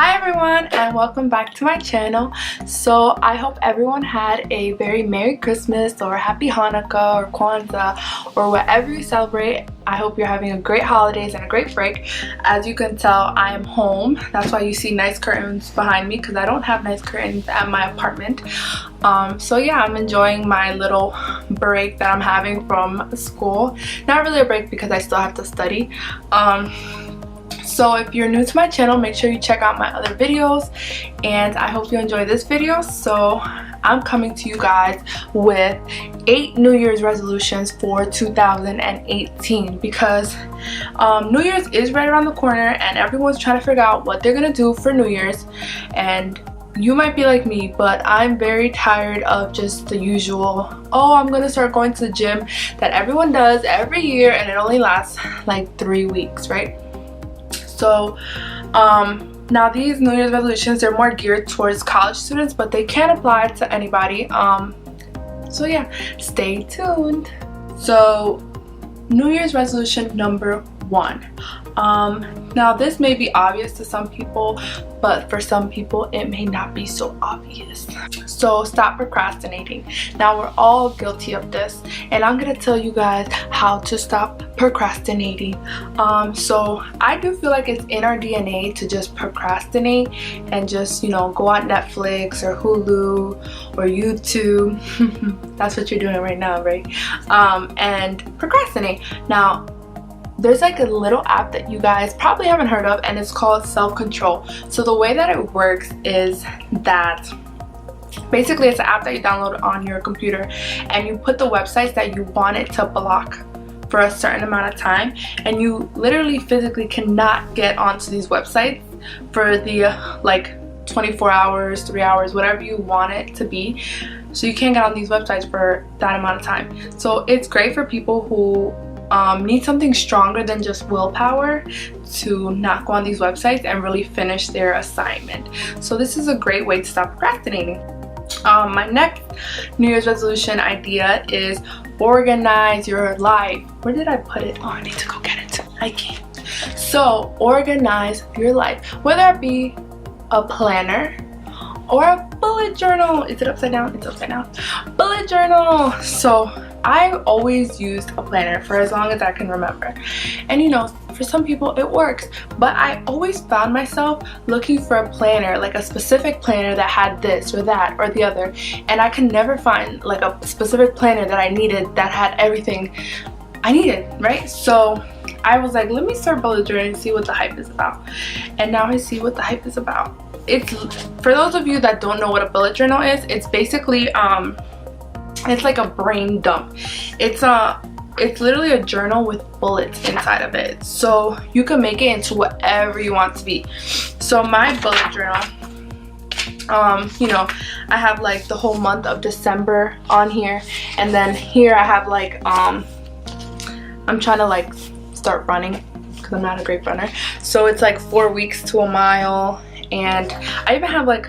Hi everyone, and welcome back to my channel. So I hope everyone had a very Merry Christmas or Happy Hanukkah or Kwanzaa or whatever you celebrate. I hope you're having a great holidays and a great break. As you can tell, I am home. That's why you see nice curtains behind me, because I don't have nice curtains at my apartment. So yeah, I'm enjoying my little break that I'm having from school. Not really a break because I still have to study. So if you're new to my channel, make sure you check out my other videos, and I hope you enjoy this video. So I'm coming to you guys with 8 New Year's resolutions for 2018 because New Year's is right around the corner and everyone's trying to figure out what they're gonna do for New Year's. And you might be like me, but I'm very tired of just the usual, oh, I'm gonna start going to the gym that everyone does every year and it only lasts like 3 weeks, right? So now these New Year's resolutions, they're more geared towards college students, but they can apply to anybody. So yeah, stay tuned. So New Year's resolution number 1. Now this may be obvious to some people, but for some people it may not be so obvious. So stop procrastinating. Now we're all guilty of this, and I'm gonna tell you guys how to stop procrastinating. So I do feel like it's in our DNA to just procrastinate and just, you know, go on Netflix or Hulu or YouTube. That's what you're doing right now, right? And procrastinate. Now there's like a little app that you guys probably haven't heard of, and it's called Self-Control. So the way that it works is that basically it's an app that you download on your computer, and you put the websites that you want it to block for a certain amount of time, and you literally physically cannot get onto these websites for the like 24 hours, 3 hours, whatever you want it to be. So you can't get on these websites for that amount of time. So it's great for people who need something stronger than just willpower to not go on these websites and really finish their assignment. So this is a great way to stop procrastinating. My next New Year's resolution idea is organize your life. Where did I put it? Oh, I need to go get it. I can't. So organize your life, whether it be a planner or a bullet journal. Is it upside down? It's upside down. Bullet journal. So I always used a planner for as long as I can remember, and you know, for some people it works, but I always found myself looking for a planner, like a specific planner that had this or that or the other, and I could never find like a specific planner that I needed that had everything I needed, right? So I was like, let me start bullet journaling and see what the hype is about. And now I see what the hype is about. It's, for those of you that don't know what a bullet journal is, it's basically it's like a brain dump. It's literally a journal with bullets inside of it, so you can make it into whatever you want to be. So my bullet journal, you know, I have like the whole month of December on here, and then here I have like I'm trying to like start running because I'm not a great runner, so it's like 4 weeks to a mile, and I even have like,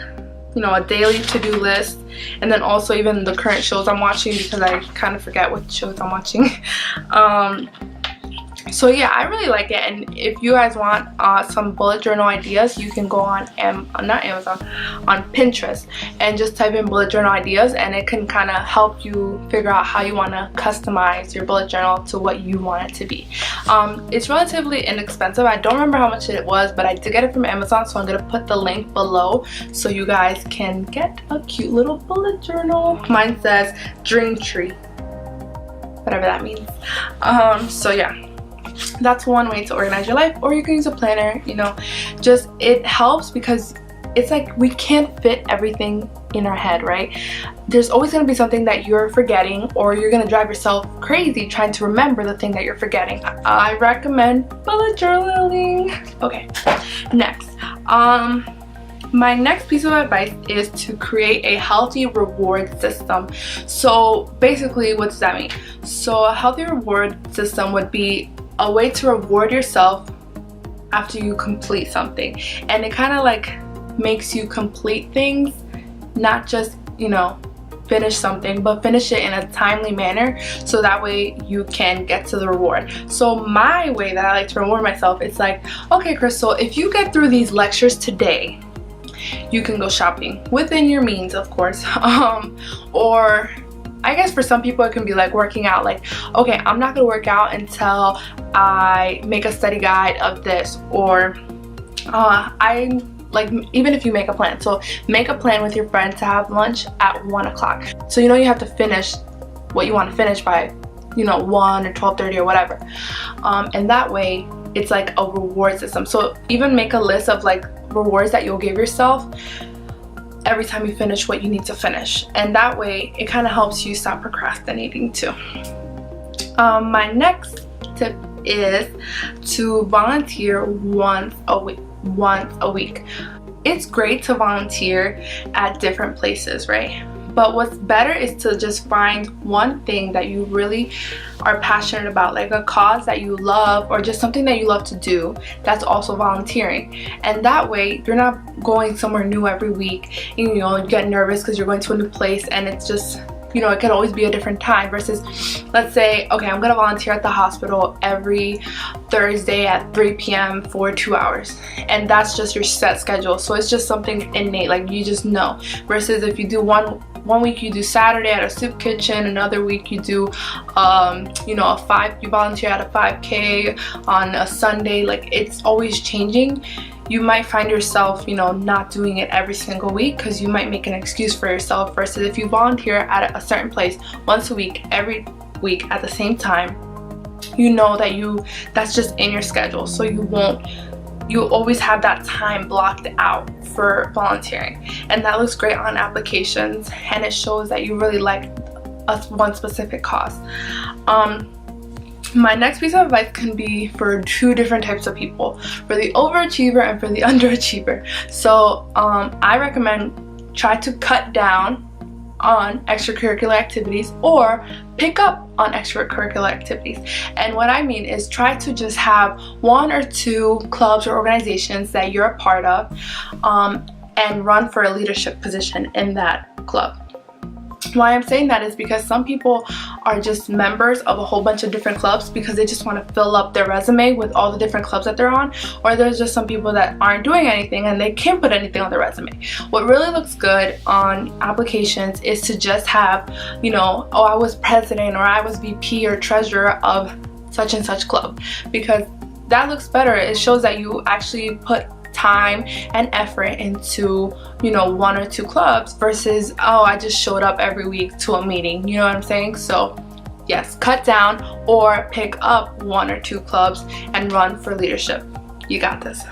you know, a daily to-do list, and then also even the current shows I'm watching, because I kind of forget what shows I'm watching. So yeah, I really like it, and if you guys want some bullet journal ideas, you can go on not Amazon, on Pinterest, and just type in bullet journal ideas, and it can kind of help you figure out how you want to customize your bullet journal to what you want it to be. It's relatively inexpensive. I don't remember how much it was, but I did get it from Amazon, so I'm going to put the link below so you guys can get a cute little bullet journal. Mine says Dream Tree, whatever that means. So yeah, that's one way to organize your life, or you can use a planner. You know, just, it helps because it's like we can't fit everything in our head, right? There's always going to be something that you're forgetting, or you're going to drive yourself crazy trying to remember the thing that you're forgetting. I recommend bullet journaling. Okay, next, my next piece of advice is to create a healthy reward system. So basically, what does that mean? So a healthy reward system would be a way to reward yourself after you complete something, and it kind of like makes you complete things, not just, you know, finish something, but finish it in a timely manner so that way you can get to the reward. So my way that I like to reward myself, it's like, okay Crystal, if you get through these lectures today, you can go shopping within your means, of course. Or I guess for some people it can be like working out, like, okay, I'm not gonna work out until I make a study guide of this, or like, even if you make a plan, so make a plan with your friend to have lunch at 1 o'clock. So you have to finish what you want to finish by 1 or 12:30 or whatever, and that way it's like a reward system. So even make a list of like rewards that you'll give yourself every time you finish what you need to finish, and that way it kind of helps you stop procrastinating too. My next tip is to volunteer once a week. It's great to volunteer at different places, right? But what's better is to just find one thing that you really are passionate about, like a cause that you love or just something that you love to do that's also volunteering. And that way you're not going somewhere new every week and you get nervous because you're going to a new place and it's just, it could always be a different time, versus let's say, okay, I'm gonna volunteer at the hospital every Thursday at 3 p.m. for 2 hours, and that's just your set schedule. So it's just something innate, like you just know, versus if you do one week you do Saturday at a soup kitchen, another week you do you volunteer at a 5K on a Sunday. Like, it's always changing. You might find yourself not doing it every single week because you might make an excuse for yourself, versus if you volunteer at a certain place once a week, every week at the same time, that's just in your schedule. So you always have that time blocked out for volunteering, and that looks great on applications, and it shows that you really like one specific cause. My next piece of advice can be for two different types of people, for the overachiever and for the underachiever. So I recommend try to cut down on extracurricular activities or pick up on extracurricular activities. And what I mean is try to just have 1 or 2 clubs or organizations that you're a part of, and run for a leadership position in that club. Why I'm saying that is because some people are just members of a whole bunch of different clubs because they just want to fill up their resume with all the different clubs that they're on, or there's just some people that aren't doing anything and they can't put anything on their resume. What really looks good on applications is to just have, oh, I was president or I was VP or treasurer of such and such club, because that looks better. It shows that you actually put time and effort into 1 or 2 clubs versus, oh, I just showed up every week to a meeting. You know what I'm saying? So yes, cut down or pick up 1 or 2 clubs and run for leadership. You got this.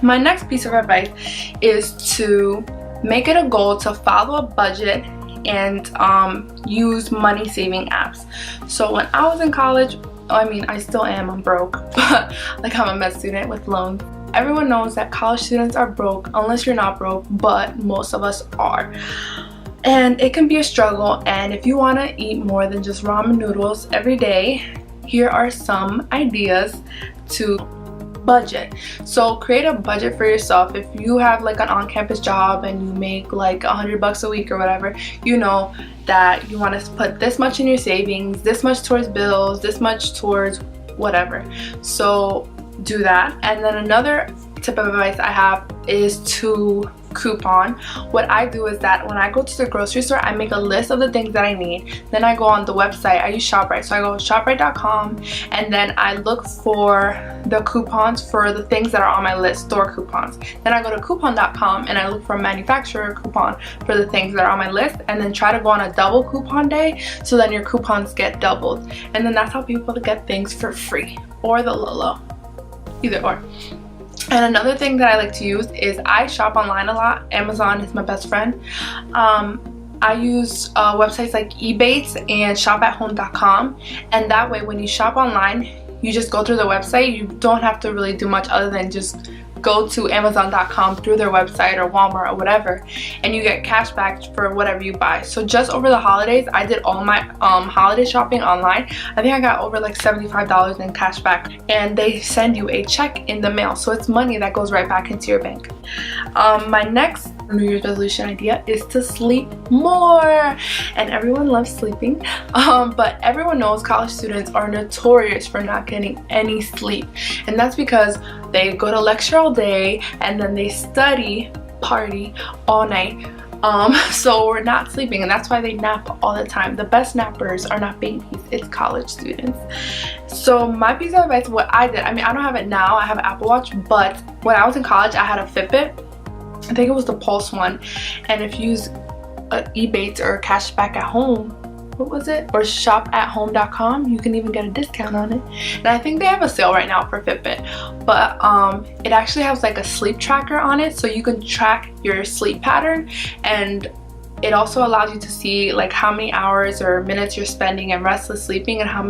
My next piece of advice is to make it a goal to follow a budget and use money saving apps. So when I was in college, I still am, I'm broke, but like, I'm a med student with loans. Everyone knows that college students are broke unless you're not broke, but most of us are. And it can be a struggle, and if you want to eat more than just ramen noodles every day, here are some ideas to budget. So create a budget for yourself. If you have like an on-campus job and you make like $100 a week or whatever, you know that you want to put this much in your savings, this much towards bills, this much towards whatever. So do that. And then another tip of advice I have is to coupon. What I do is that when I go to the grocery store, I make a list of the things that I need. Then I go on the website. I use ShopRite, so I go to ShopRite.com, and then I look for the coupons for the things that are on my list, store coupons. Then I go to coupon.com and I look for a manufacturer coupon for the things that are on my list, and then try to go on a double coupon day, so then your coupons get doubled. And then that's how people get things for free, or the low, either or. And another thing that I like to use is I shop online a lot. Amazon is my best friend. I use websites like Ebates and shopathome.com, and that way when you shop online, you just go through the website. You don't have to really do much other than just go to amazon.com through their website or Walmart or whatever, and you get cash back for whatever you buy. So just over the holidays, I did all my holiday shopping online. I think I got over like $75 in cash back, and they send you a check in the mail, so it's money that goes right back into your bank. My next New Year's resolution idea is to sleep more, and everyone loves sleeping, but everyone knows college students are notorious for not getting any sleep, and that's because they go to lecture all day and then they study, party all night. So we're not sleeping, and that's why they nap all the time. The best nappers are not babies, it's college students. So my piece of advice, what I did, I mean, I don't have it now, I have an Apple Watch, but when I was in college I had a Fitbit. I think it was the Pulse one, and if you use Ebates or Cashback at Home, what was it, or shopathome.com, you can even get a discount on it. And I think they have a sale right now for Fitbit, but it actually has like a sleep tracker on it, so you can track your sleep pattern, and it also allows you to see like how many hours or minutes you're spending in restless sleeping and how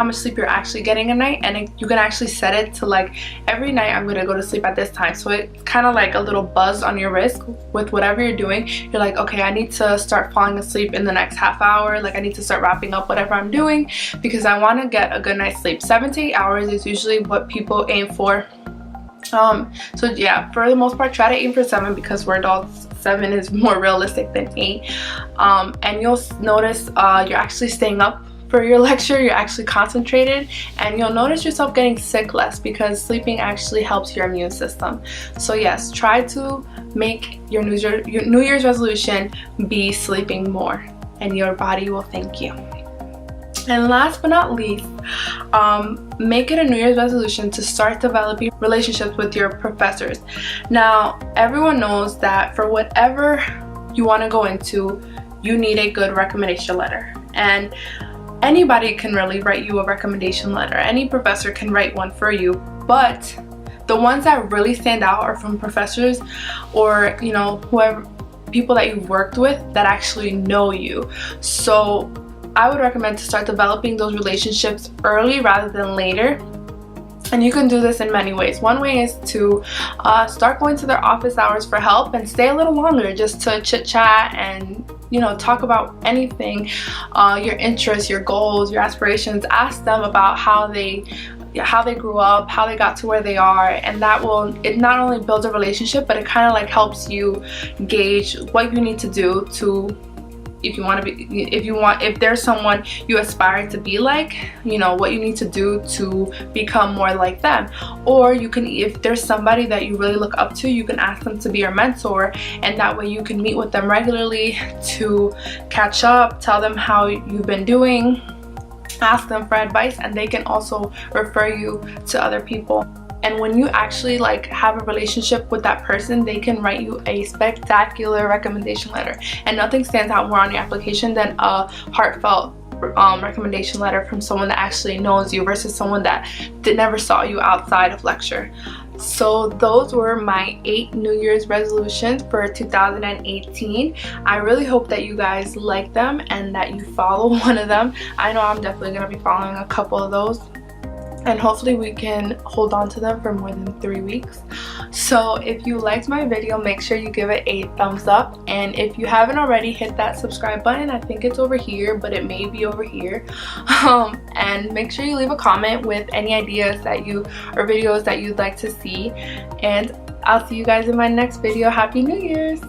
much sleep you're actually getting a night. And you can actually set it to like, every night I'm gonna go to sleep at this time, so it's kind of like a little buzz on your wrist with whatever you're doing. You're like, okay, I need to start falling asleep in the next half hour, like I need to start wrapping up whatever I'm doing because I want to get a good night's sleep. 7 to 8 hours is usually what people aim for. So yeah, for the most part try to aim for 7 because we're adults. 7 is more realistic than 8. And you'll notice you're actually staying up for your lecture, you're actually concentrated, and you'll notice yourself getting sick less because sleeping actually helps your immune system. So yes, try to make your New Year's resolution be sleeping more, and your body will thank you. And last but not least, make it a New Year's resolution to start developing relationships with your professors. Now, everyone knows that for whatever you want to go into, you need a good recommendation letter. And anybody can really write you a recommendation letter. Any professor can write one for you, but the ones that really stand out are from professors or, you know, whoever, people that you've worked with that actually know you. So I would recommend to start developing those relationships early rather than later. And you can do this in many ways. One way is to start going to their office hours for help and stay a little longer just to chit chat and, you know, talk about anything, your interests, your goals, your aspirations. Ask them about how they grew up, how they got to where they are, and it not only builds a relationship, but it kind of like helps you gauge what you need to do to, if there's someone you aspire to be like, you know, what you need to do to become more like them. Or you can, if there's somebody that you really look up to, you can ask them to be your mentor, and that way you can meet with them regularly to catch up, tell them how you've been doing, ask them for advice, and they can also refer you to other people. And when you actually like have a relationship with that person, they can write you a spectacular recommendation letter, and nothing stands out more on your application than a heartfelt recommendation letter from someone that actually knows you versus someone that never saw you outside of lecture. So those were my 8 New Year's resolutions for 2018. I really hope that you guys like them and that you follow one of them. I know I'm definitely going to be following a couple of those, and hopefully we can hold on to them for more than 3 weeks. So if you liked my video, make sure you give it a thumbs up, and if you haven't already, hit that subscribe button. I think it's over here, but it may be over here. And make sure you leave a comment with any ideas or videos that you'd like to see, and I'll see you guys in my next video. Happy New Year's!